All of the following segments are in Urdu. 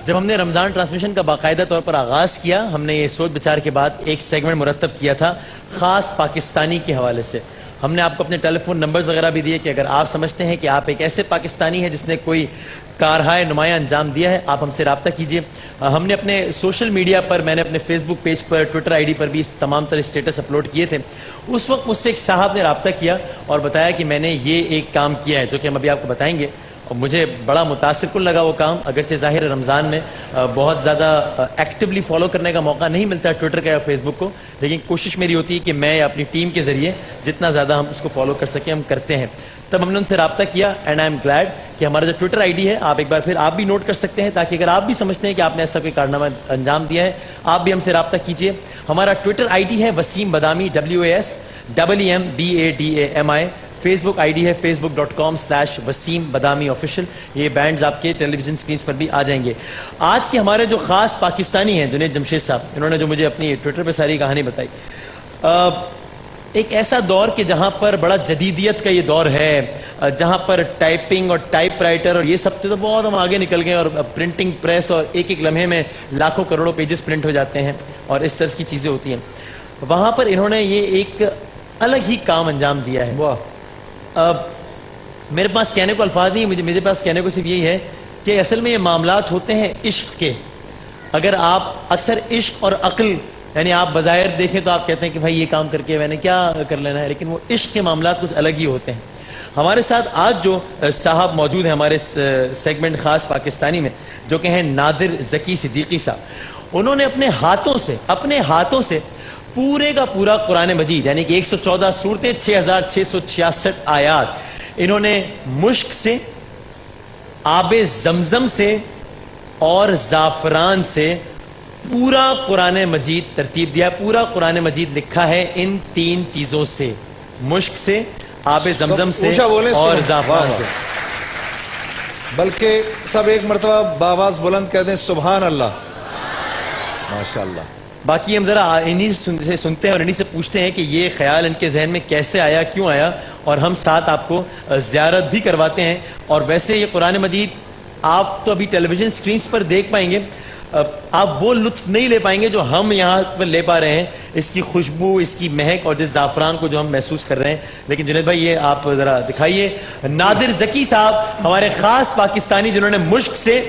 جب ہم نے رمضان ٹرانسمیشن کا باقاعدہ طور پر آغاز کیا، ہم نے یہ سوچ بچار کے بعد ایک سیگمنٹ مرتب کیا تھا خاص پاکستانی کے حوالے سے۔ ہم نے آپ کو اپنے ٹیلی فون نمبرز وغیرہ بھی دیے کہ اگر آپ سمجھتے ہیں کہ آپ ایک ایسے پاکستانی ہیں جس نے کوئی کارہائے نمایاں انجام دیا ہے، آپ ہم سے رابطہ کیجئے۔ ہم نے اپنے سوشل میڈیا پر، میں نے اپنے فیس بک پیج پر، ٹویٹر آئی ڈی پر بھی اس تمام تر اسٹیٹس اپلوڈ کیے تھے۔ اس وقت مجھ سے ایک صاحب نے رابطہ کیا اور بتایا کہ میں نے یہ ایک کام کیا ہے جو کہ ہم ابھی آپ کو بتائیں گے، اور مجھے بڑا متاثر کن لگا وہ کام۔ اگرچہ ظاہر رمضان میں بہت زیادہ ایکٹیولی فالو کرنے کا موقع نہیں ملتا ہے ٹویٹر کا یا فیس بک کو، لیکن کوشش میری ہوتی ہے کہ میں اپنی ٹیم کے ذریعے جتنا زیادہ ہم اس کو فالو کر سکیں ہم کرتے ہیں۔ تب ہم نے ان سے رابطہ کیا، اینڈ آئی ایم گلیڈ کہ ہمارا جو ٹویٹر آئی ڈی ہے آپ ایک بار پھر آپ بھی نوٹ کر سکتے ہیں، تاکہ اگر آپ بھی سمجھتے ہیں کہ آپ نے ایسا کوئی کارنامہ انجام دیا ہے آپ بھی ہم سے رابطہ کیجئے۔ ہمارا ٹویٹر آئی ڈی ہے Waseem Badami, WASEMBADAMI۔ Facebook I D ہے facebook.com/وسیم بدامی آفیشیل۔ یہ بینڈز آپ کے ٹیلی ویژن سکرینز پر بھی آ جائیں گے۔ آج کے ہمارے جو خاص پاکستانی ہیں جنید جمشید صاحب، انہوں نے جو مجھے اپنی ٹویٹر پہ ساری کہانی بتائی، ایک ایسا دور کہ جہاں پر بڑا جدیدیت کا یہ دور ہے، جہاں پر ٹائپنگ اور ٹائپ رائٹر اور یہ سب تو بہت ہم آگے نکل گئے، اور پرنٹنگ پریس اور ایک ایک لمحے میں لاکھوں کروڑوں پیجز پرنٹ ہو جاتے ہیں اور اس طرح کی چیزیں ہوتی ہیں۔ وہاں پر انہوں نے یہ ایک الگ ہی کام انجام دیا ہے۔ میرے پاس کہنے کو الفاظ نہیں، میرے پاس کہنے کو صرف یہی ہے کہ اصل میں یہ معاملات ہوتے ہیں عشق کے۔ اگر آپ اکثر عشق اور عقل، یعنی آپ بظاہر دیکھیں تو آپ کہتے ہیں کہ بھائی یہ کام کر کے میں نے کیا کر لینا ہے، لیکن وہ عشق کے معاملات کچھ الگ ہی ہوتے ہیں۔ ہمارے ساتھ آج جو صاحب موجود ہیں ہمارے سیگمنٹ خاص پاکستانی میں، جو کہ ہیں نادر ذکی صدیقی صاحب، انہوں نے اپنے ہاتھوں سے پورے کا پورا قرآن مجید، یعنی کہ 114 سورتیں، 6666 آیات، انہوں نے مشک سے، آب زمزم سے اور زعفران سے پورا قرآن مجید ترتیب دیا۔ پورا قرآن مجید لکھا ہے ان تین چیزوں سے، مشک سے، آب زمزم سے اور زعفران سے۔ بلکہ سب ایک مرتبہ باواز بلند کہہ دیں سبحان اللہ، ماشاءاللہ۔ باقی ہم ذرا انہی سے سنتے ہیں اور انہی سے پوچھتے ہیں کہ یہ خیال ان کے ذہن میں کیسے آیا، کیوں آیا، اور ہم ساتھ آپ کو زیارت بھی کرواتے ہیں۔ اور ویسے یہ قرآن مجید آپ تو ابھی ٹیلی ویژن سکرینز پر دیکھ پائیں گے، آپ وہ لطف نہیں لے پائیں گے جو ہم یہاں پر لے پا رہے ہیں، اس کی خوشبو، اس کی مہک اور جس زعفران کو جو ہم محسوس کر رہے ہیں۔ لیکن جنید بھائی یہ آپ ذرا دکھائیے، نادر ذکی صاحب ہمارے خاص پاکستانی جنہوں نے مشک سے،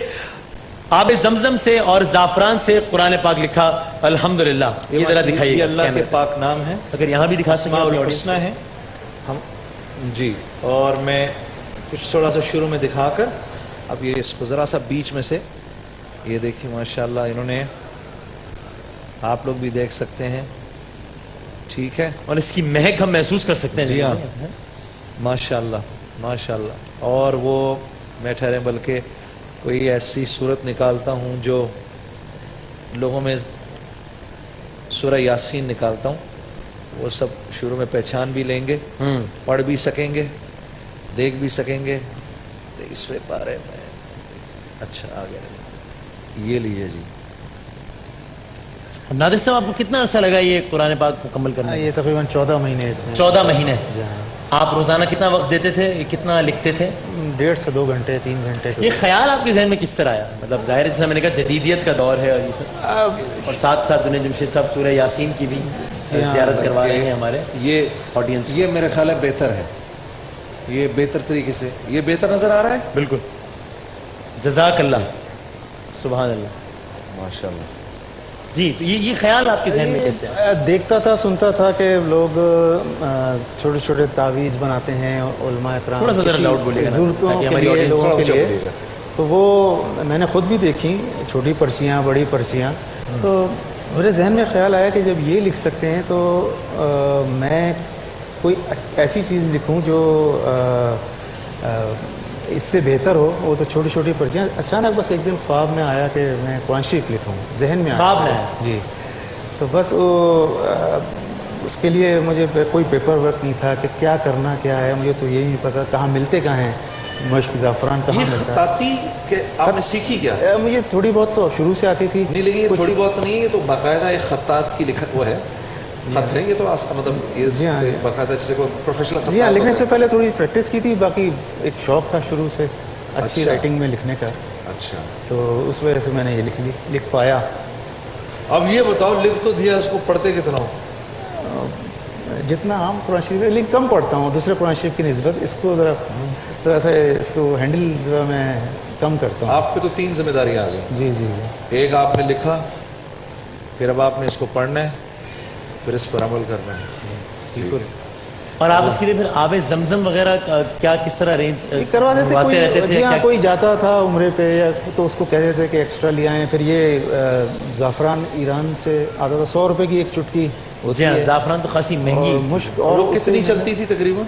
آب زمزم سے اور زعفران سے قرآن پاک لکھا، الحمدللہ۔ یہ ذرا دکھائیے، یہ اللہ کے پاک نام ہے، اگر یہاں بھی دکھا سکیں اسماء الحسنی ہے ہم جی۔ اور میں کچھ تھوڑا سا شروع میں دکھا کر، اب یہ اس کو ذرا سا بیچ میں سے، یہ دیکھیں ماشاءاللہ انہوں نے، آپ لوگ بھی دیکھ سکتے ہیں، ٹھیک ہے، اور اس کی مہک ہم محسوس کر سکتے ہیں۔ جی ہاں، ماشاءاللہ ماشاءاللہ۔ اور وہ میں ٹھہرے بلکہ کوئی ایسی صورت نکالتا ہوں جو لوگوں میں، سورہ یاسین نکالتا ہوں، وہ سب شروع میں پہچان بھی لیں گے، پڑھ بھی سکیں گے، دیکھ بھی سکیں گے۔ 23ویں پارے میں، اچھا آگے یہ لیجیے جی۔ نادر صاحب آپ کو کتنا عرصہ لگا یہ قرآن پاک مکمل کرنا؟ یہ تقریباً 14 مہینے اس میں۔ 14 مہینے۔ آپ روزانہ کتنا وقت دیتے تھے، کتنا لکھتے تھے؟ 1.5 سے 2 گھنٹے، 3 گھنٹے۔ یہ خیال آپ کے ذہن میں کس طرح آیا؟ مطلب ظاہر ہے جیسا میں نے کہا جدیدیت کا دور ہے، اور یہ سب، اور ساتھ ساتھ جنید جمشید صاحب سورہ یاسین کی بھی زیارت کروا رہے ہیں ہمارے یہ آڈینس۔ یہ میرے خیال ہے بہتر ہے، یہ بہتر طریقے سے، یہ بہتر نظر آ رہا ہے، بالکل، جزاک اللہ، سبحان اللہ، ماشاءاللہ۔ جی تو یہ خیال آپ کے ذہن میں کیسے آیا؟ دیکھتا تھا، سنتا تھا کہ لوگ چھوٹے چھوٹے تعویذ بناتے ہیں علماء اکرام، تھوڑا سا ذرا لاؤڈ بولیے گا ضرورتوں کے لیے، لوگوں کے لیے، تو وہ میں نے خود بھی دیکھی، چھوٹی پرچیاں، بڑی پرچیاں، تو میرے ذہن میں خیال آیا کہ جب یہ لکھ سکتے ہیں تو میں کوئی ایسی چیز لکھوں جو اس سے بہتر ہو۔ وہ تو چھوٹی چھوٹی پرچیاں، اچانک بس ایک دن خواب میں آیا کہ میں قرآن شریف لکھوں، ذہن میں آیا خواب میں جی۔ تو بس اس کے لیے مجھے کوئی پیپر ورک نہیں تھا کہ کیا کرنا کیا ہے، مجھے تو یہی نہیں پتا کہاں ملتے کہاں ہیں، مشک زعفران کہاں ملتا ہے۔ خطاطی کہ آپ نے سیکھی کیا؟ مجھے تھوڑی بہت تو شروع سے آتی تھی۔ نہیں، لیکن یہ تھوڑی بہت نہیں، یہ تو باقاعدہ ایک خطاط کی لکھت وہ ہے، خط ہے یہ تو، مطلب یہ باقاعدہ جیسے کوئی پروفیشنل خط۔ جی ہاں، لکھنے سے پہلے تھوڑی پریکٹس کی تھی، باقی ایک شوق تھا شروع سے اچھی رائٹنگ میں لکھنے کا۔ اچھا تو اس وجہ سے میں نے یہ لکھ پایا. اب یہ بتاؤ لکھ تو دیا, اس کو پڑھتے کتنا ہو؟ جتنا عام قرآن شریف ہے لیکن کم پڑھتا ہوں دوسرے قرآن شریف کی نسبت. اس کو ذرا سا اس کو ہینڈل ذرا میں کم کرتا ہوں. آپ پہ تو 3 ذمہ داریاں آ گئی. جی جی جی. ایک آپ نے لکھا, پھر اب آپ نے اس کو پڑھنا ہے, پھر اس پر عمل کرنا ہے. بالکل. اور آپ اس کے لیے پھر آب زمزم وغیرہ کیا کس طرح ارینج کروا دیتے کرواتے رہتے تھے؟ جی ہاں, کیا- کوئی جاتا تھا عمرے پہ یا تو اس کو کہتے تھے کہ ایکسٹرا لے آئیں. پھر یہ زعفران ایران سے آتا تھا, 100 روپے کی ایک چٹکی ہوتی جی ہاں, ہے. زعفران تو خاصی مہنگی اور چیز ہے. مشک اور وہ اس سے- کتنی چلتی تھی تقریباً؟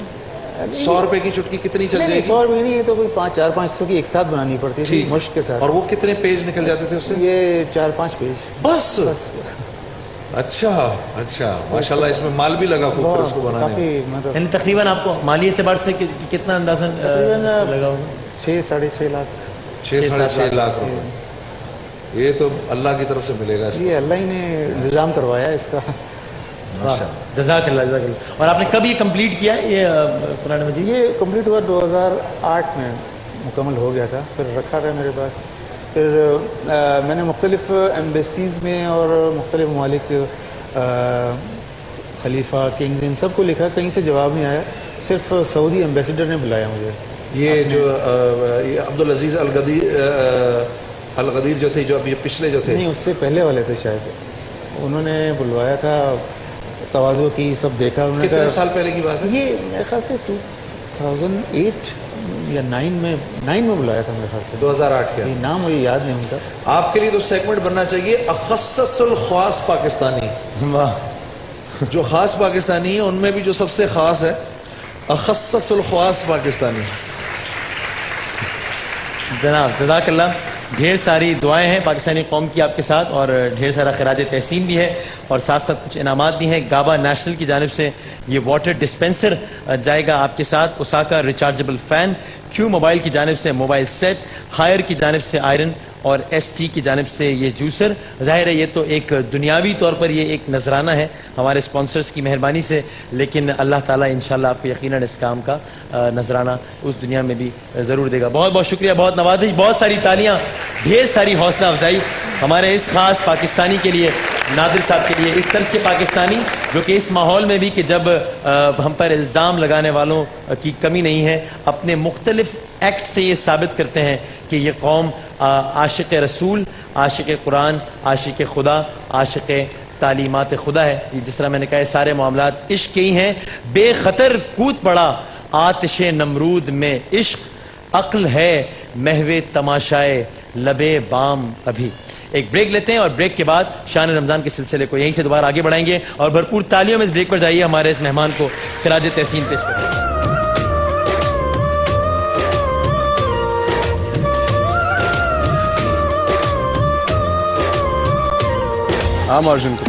100 روپے کی چٹکی کتنی چل نہیں جائے نہیں, گی؟ 100 روپے نہیں, یہ تو کوئی 400-500 کی ایک ساتھ بنانی پڑتی تھی ٹھیک. مشک کے ساتھ. اور وہ کتنے پیج نکل جاتے تھے اس سے؟ یہ 4-5 پیج بس. بس. اچھا ماشاءاللہ, اس میں مال بھی لگا خوب پھر اس کو بنانے میں. کافی مطلب یعنی تقریباً آپ کو مالی اعتبار سے کتنا اندازاً تقریباً لگا ہوگا؟ 6-6.5 لاکھ. 6-6.5 لاکھ روپے. یہ تو اللہ کی طرف سے ملے گا اس یہ اللہ ہی نے انتظام کروایا اس کا. جزاک اللہ جزاک اللہ. اور آپ نے کب یہ کمپلیٹ کیا ہے یہ قرآن مجید؟ یہ کمپلیٹ ہوا 2008 میں مکمل ہو گیا تھا. پھر رکھا رہا میرے پاس. پھر میں نے مختلف ایمبیسیز میں اور مختلف ممالک خلیفہ کنگز ان سب کو لکھا, کہیں سے جواب نہیں آیا. صرف سعودی ایمبیسیڈر نے بلایا مجھے. یہ جو عبدالعزیز الغدیر جو تھے, جو ابھی پچھلے جو تھے, نہیں, اس سے پہلے والے تھے شاید. انہوں نے بلوایا تھا, تواضع کی, سب دیکھا. انہوں نے کتنے کہا سال پہلے کی بات ہے؟ یہ میرے خیال سے 2008 یا 9 میں بلایا تھا میرے خیال سے. 2008 کے. یہ نام مجھے یاد نہیں ان کا. آپ کے لیے تو سیگمنٹ بننا چاہیے اخصص الخواص پاکستانی. واہ, جو خاص پاکستانی ہیں ان میں بھی جو سب سے خاص ہے اخصص الخواص پاکستانی. جناب جزاک اللہ. ڈھیر ساری دعائیں ہیں پاکستانی قوم کی آپ کے ساتھ, اور ڈھیر سارا خراج تحسین بھی ہے, اور ساتھ ساتھ کچھ انعامات بھی ہیں. گابا نیشنل کی جانب سے یہ واٹر ڈسپینسر جائے گا آپ کے ساتھ. اوساکا ریچارجبل فین, کیو موبائل کی جانب سے موبائل سیٹ, ہائر کی جانب سے آئرن, اور ایس ٹی کی جانب سے یہ جوسر. ظاہر ہے یہ تو ایک دنیاوی طور پر یہ ایک نذرانہ ہے ہمارے اسپانسرز کی مہربانی سے, لیکن اللہ تعالیٰ انشاءاللہ آپ کو یقیناً اس کام کا نذرانہ اس دنیا میں بھی ضرور دے گا. بہت بہت شکریہ, بہت نوازش, بہت ساری تالیاں, ڈھیر ساری حوصلہ افزائی ہمارے اس خاص پاکستانی کے لیے, نادر صاحب کے لیے. اس طرز کے پاکستانی جو کہ اس ماحول میں بھی کہ جب ہم پر الزام لگانے والوں کی کمی نہیں ہے, اپنے مختلف ایکٹ سے یہ ثابت کرتے ہیں کہ یہ قوم عاشق رسول, عاشق قرآن, عاشق خدا, عاشق تعلیمات خدا ہے. جس طرح میں نے کہا سارے معاملات عشق کے ہی ہیں. بے خطر کود پڑا آتش نمرود میں عشق, عقل ہے محو تماشائے لبے بام ابھی. ایک بریک لیتے ہیں, اور بریک کے بعد شان رمضان کے سلسلے کو یہیں سے دوبارہ آگے بڑھائیں گے, اور بھرپور تالیوں میں اس بریک پر جائیے ہمارے اس مہمان کو خراج تحسین پیش کریں. عام ارجن کو